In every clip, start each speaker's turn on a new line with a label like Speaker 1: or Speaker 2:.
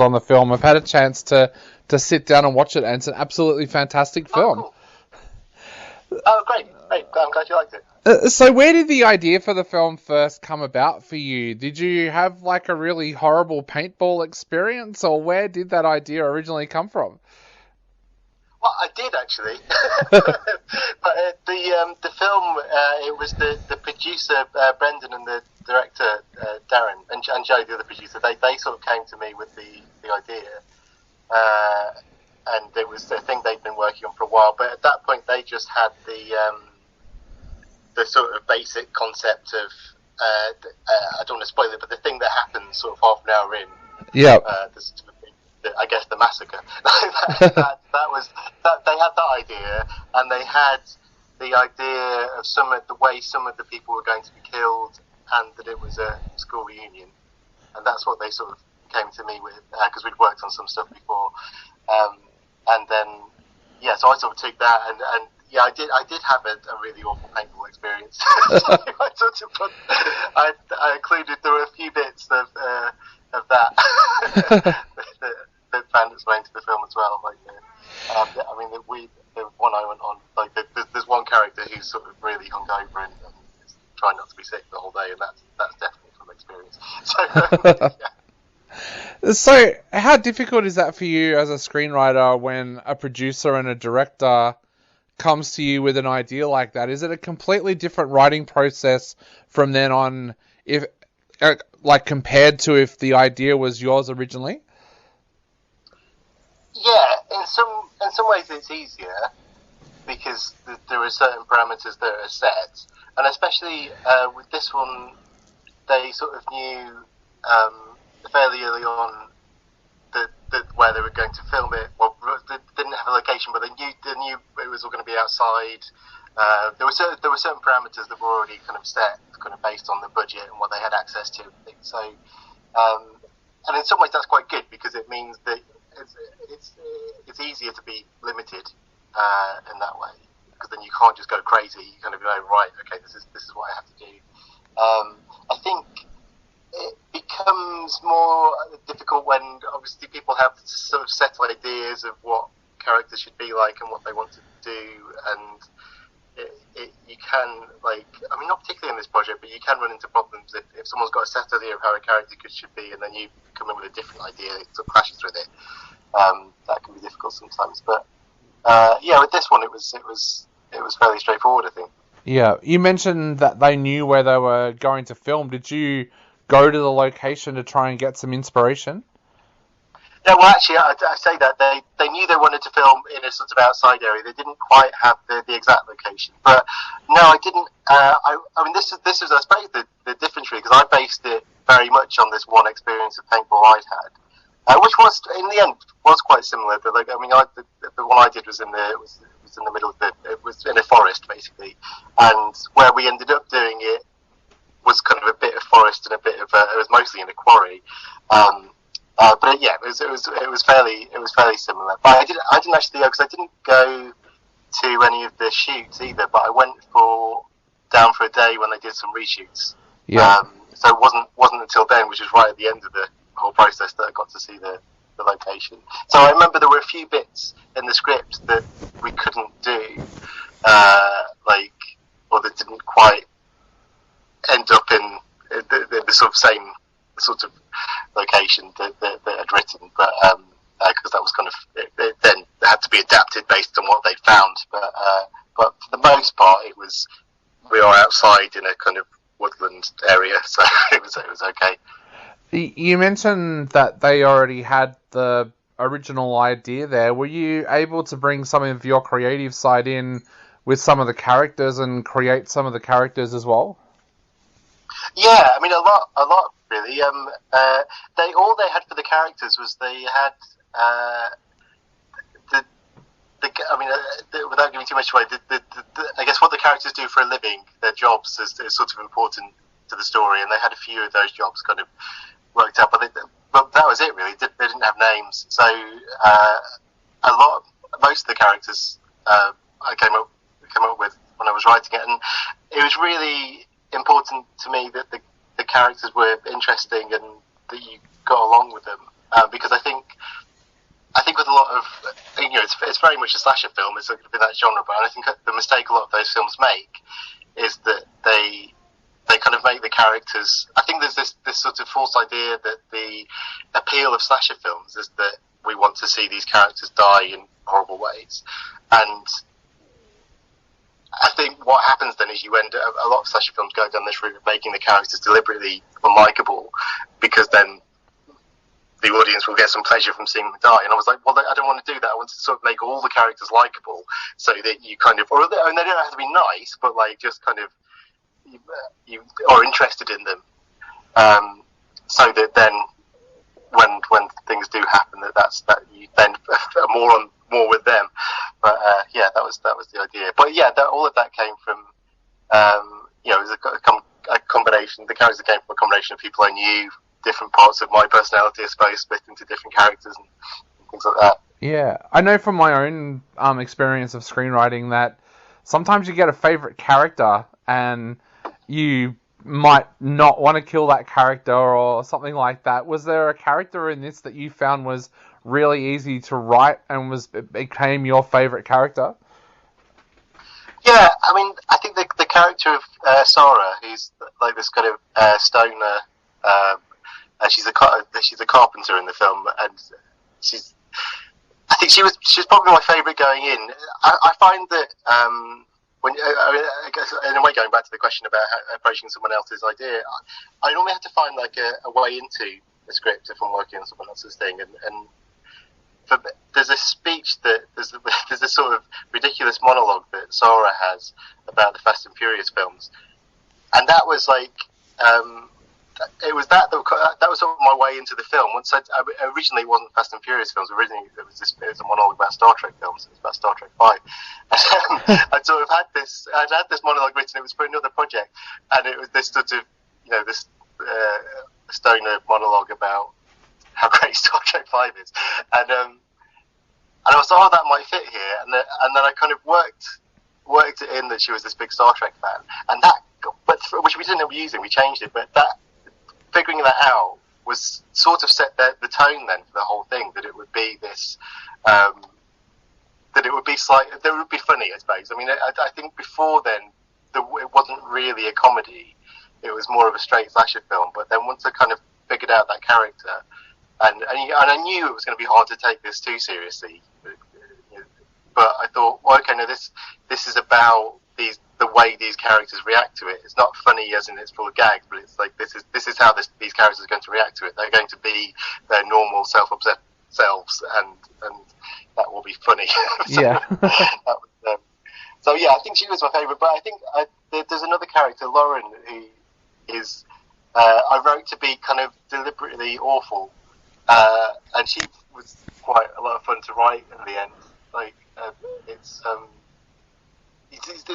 Speaker 1: on the film. I've had a chance to sit down and watch it, and it's an absolutely fantastic film.
Speaker 2: Cool. Oh, great. I'm glad you liked it.
Speaker 1: So where did the idea for the film first come about for you? Did you have like a really horrible paintball experience, or where did that idea originally come from?
Speaker 2: Well, I did actually, but the film it was the producer Brendan and the director Darren and Joe, the other producer. They sort of came to me with the idea, and it was a thing they'd been working on for a while. But at that point, they just had the sort of basic concept of I don't want to spoil it, but the thing that happens sort of half an hour in.
Speaker 1: Yeah.
Speaker 2: I guess the massacre. that was that. They had that idea, and they had the idea of the way some of the people were going to be killed, and that it was a school reunion, and that's what they sort of came to me with because we'd worked on some stuff before, and then so I sort of took that and yeah, I did have a really awful paintball experience. I included there were a few bits of that. that found its way into the film as well. Like, I mean, the one I went on, like, there's one character who's sort of really hungover and is trying not to be sick the whole day, and that's definitely from experience.
Speaker 1: So, how difficult is that for you as a screenwriter when a producer and a director comes to you with an idea like that? Is it a completely different writing process from then on, if like compared to if the idea was yours originally?
Speaker 2: Yeah, in some ways it's easier because there are certain parameters that are set, and especially with this one, they sort of knew fairly early on that where they were going to film it. Well, they didn't have a location, but they knew it was all going to be outside. There were certain parameters that were already kind of set, kind of based on the budget and what they had access to. So, and in some ways that's quite good because it means that it's easier to be limited in that way, because then you can't just go crazy. You kind of go, right, okay, this is what I have to do. I think it becomes more difficult when obviously people have sort of set ideas of what characters should be like and what they want to do, and you can, like, I mean, not particularly in this project, but you can run into problems if someone's got a set idea of how a character should be, and then you come in with a different idea that sort of clashes with it. That can be difficult sometimes, but with this one, it was fairly straightforward, I think. Yeah,
Speaker 1: you mentioned that they knew where they were going to film. Did you go to the location to try and get some inspiration?
Speaker 2: No, well, actually, I say that they knew they wanted to film in a sort of outside area. They didn't quite have the exact location, but no, I didn't. I mean, this is I suppose the difference really, because I based it very much on this one experience of paintball I'd had, which was in the end was quite similar. But like, I mean, the one I did was in the middle of it was in a forest basically, and where we ended up doing it was kind of a bit of forest and a bit of it was mostly in a quarry. But yeah, it was fairly similar. But I didn't actually go, because I didn't go to any of the shoots either. But I went down for a day when they did some reshoots.
Speaker 1: Yeah.
Speaker 2: So it wasn't until then, which was right at the end of the whole process, that I got to see the location. So I remember there were a few bits in the script that we couldn't do, or that didn't quite end up in the sort of same sort of location that I'd written, but because that was kind of it then had to be adapted based on what they'd found. But for the most part, we were outside in a kind of woodland area, so it was okay.
Speaker 1: You mentioned that they already had the original idea there. Were you able to bring some of your creative side in with some of the characters and create some of the characters as well?
Speaker 2: Yeah, I mean, a lot really. All they had for the characters was they had without giving too much away, I guess what the characters do for a living, their jobs, is sort of important to the story, and they had a few of those jobs kind of worked out, but that was it really. They didn't have names, so most of the characters I came up with when I was writing it, and it was really important to me that the characters were interesting and that you got along with them, because I think very much a slasher film. It's in that genre, but I think the mistake a lot of those films make is that they kind of make the characters. I think there's this sort of false idea that the appeal of slasher films is that we want to see these characters die in horrible ways, and I think what happens then is you end up, a lot of slasher films go down this route of making the characters deliberately unlikable, because then the audience will get some pleasure from seeing them die. And I was like, well, I don't want to do that. I want to sort of make all the characters likable, so that you kind of, or they don't have to be nice, but like just kind of you are interested in them, so that then when things do happen, that you then are more with them. But yeah, that was the idea. But yeah, all of that came from it was a combination. The characters came from a combination of people I knew, different parts of my personality, I suppose, split into different characters and things like that.
Speaker 1: Yeah, I know from my own experience of screenwriting that sometimes you get a favorite character and you might not want to kill that character or something like that. Was there a character in this that you found was really easy to write and became your favorite character?
Speaker 2: Yeah, I mean, I think the character of Sarah, who's like this kind of stoner, she's a carpenter in the film, and I think she was probably my favourite going in. I find that I guess in a way, going back to the question about approaching someone else's idea, I normally have to find like a way into a script if I'm working on someone else's thing, and there's a speech that there's this sort of ridiculous monologue that Sarah has about the Fast and Furious films, and that was like it was that was sort of my way into the film. Originally it wasn't Fast and Furious films. Originally it was a monologue about Star Trek films. It was about Star Trek 5. I'd sort of had this monologue written. It was for another project, and it was this sort of this stoner monologue about how great Star Trek 5 is, and I was like, oh, that might fit here, and then I kind of worked it in that she was this big Star Trek fan, and that, which we didn't end up using, we changed it, but that, figuring that out was sort of set the tone then for the whole thing, that it would be this, that it would be funny, I suppose. I mean, I think before then, it wasn't really a comedy, it was more of a straight slasher film, but then once I kind of figured out that character, and I knew it was going to be hard to take this too seriously, but I thought, well, okay, no, this is about the way these characters react to it. It's not funny as in it's full of gags, but it's like this is how these characters are going to react to it. They're going to be their normal self-obsessed selves, and that will be funny.
Speaker 1: Yeah.
Speaker 2: So yeah, I think she was my favourite, but I think there's another character, Lauren, who is I wrote to be kind of deliberately awful, and she was quite a lot of fun to write in the end. Like it's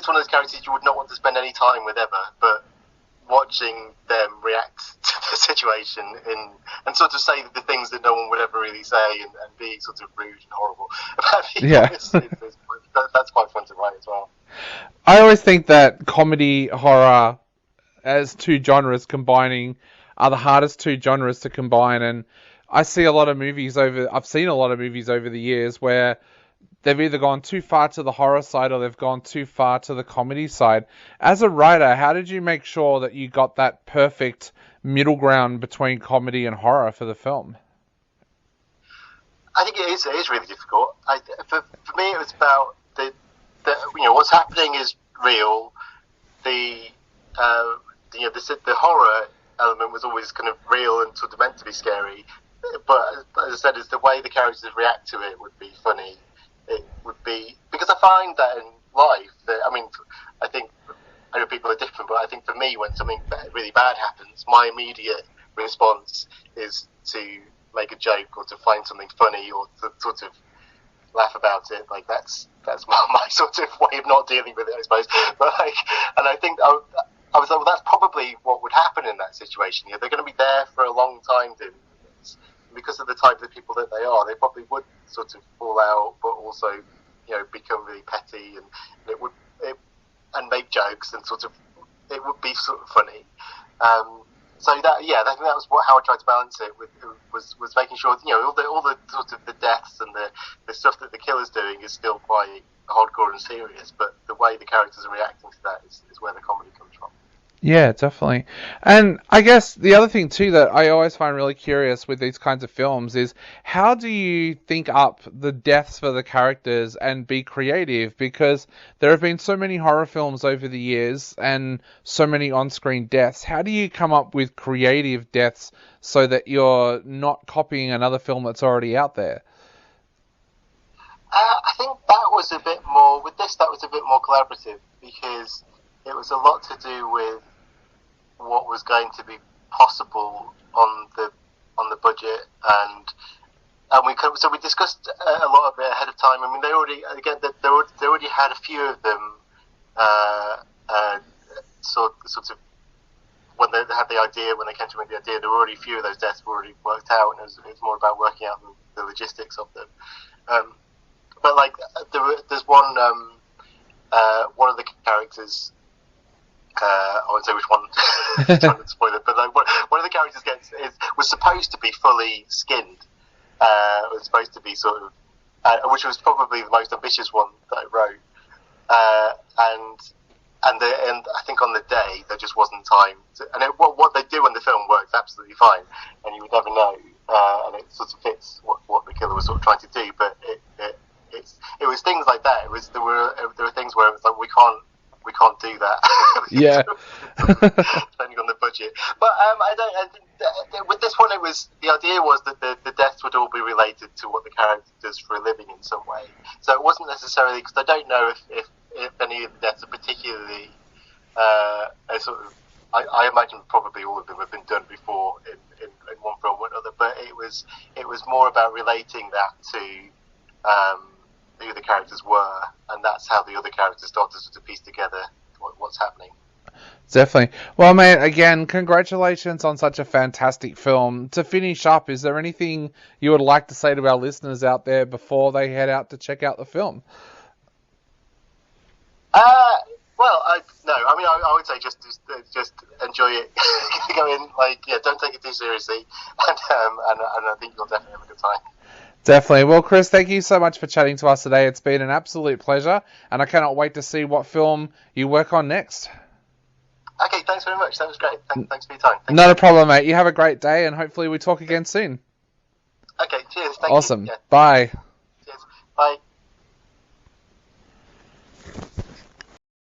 Speaker 2: one of those characters you would not want to spend any time with ever, but watching them react to the situation and sort of say the things that no one would ever really say, and be sort of rude and horrible about people,
Speaker 1: yeah.
Speaker 2: That's quite fun to write as well.
Speaker 1: I always think that comedy, horror, as two genres combining, are the hardest two genres to combine, and I've seen a lot of movies over the years where they've either gone too far to the horror side or they've gone too far to the comedy side. As a writer, how did you make sure that you got that perfect middle ground between comedy and horror for the film?
Speaker 2: I think it is really difficult. For me, it was about the what's happening is real. The horror element was always kind of real and sort of meant to be scary. But as I said, it's the way the characters react to it would be funny. It would be, because I find that in life, that, I mean, I know people are different, but I think for me, when something really bad happens, my immediate response is to make a joke or to find something funny or to sort of laugh about it. Like that's my sort of way of not dealing with it, I suppose. But and I think I was like, well, that's probably what would happen in that situation. They're going to be there for a long time doing this. Because of the type of people that they are, they probably would sort of fall out, but also, become really petty, and and make jokes, and sort of, it would be sort of funny. So that, yeah, I think that was how I tried to balance it. Was was making sure all the sort of the deaths and the stuff that the killer's doing is still quite hardcore and serious, but the way the characters are reacting to that is where the comedy comes from.
Speaker 1: Yeah, definitely. And I guess the other thing too that I always find really curious with these kinds of films is how do you think up the deaths for the characters and be creative? Because there have been so many horror films over the years and so many on-screen deaths. How do you come up with creative deaths so that you're not copying another film that's already out there?
Speaker 2: I think that was a bit more, with this, that was a bit more collaborative, because it was a lot to do with what was going to be possible on the budget, and we discussed a lot of it ahead of time. I mean, they already had a few of them sort of when they had the idea, when they came to make the idea, there were already a few of those deaths were already worked out, and it was more about working out the logistics of them. But like there's one of the characters. I won't say which one, trying to spoil it, but like one of the characters was supposed to be fully skinned. Was supposed to be sort of, which was probably the most ambitious one that I wrote. And I think on the day there just wasn't time. What they do in the film works absolutely fine, and you would never know. And it sort of fits what the killer was sort of trying to do. But it was things like that. There were things where it was like we can't do that.
Speaker 1: Yeah.
Speaker 2: Depending on the budget. But with this one, the idea was that the deaths would all be related to what the character does for a living in some way. So it wasn't necessarily, because I don't know if any of the deaths are particularly I imagine probably all of them have been done before in one film or another. But it was more about relating that to who the characters were, and that's how the other characters started to sort of piece together what's happening.
Speaker 1: Definitely. Well, mate, again, congratulations on such a fantastic film. To finish up, is there anything you would like to say to our listeners out there before they head out to check out the film?
Speaker 2: I would say just enjoy it. Go in, don't take it too seriously, and I think you'll definitely have a good time.
Speaker 1: Definitely. Well, Chris, thank you so much for chatting to us today. It's been an absolute pleasure, and I cannot wait to see what film you work on next.
Speaker 2: Okay, thanks very much. That was great. Thanks for your time.
Speaker 1: Not a problem, mate. You have a great day, and hopefully we talk again soon.
Speaker 2: Okay, cheers. Thank
Speaker 1: awesome.
Speaker 2: you. Yeah.
Speaker 1: Bye.
Speaker 2: Cheers. Bye.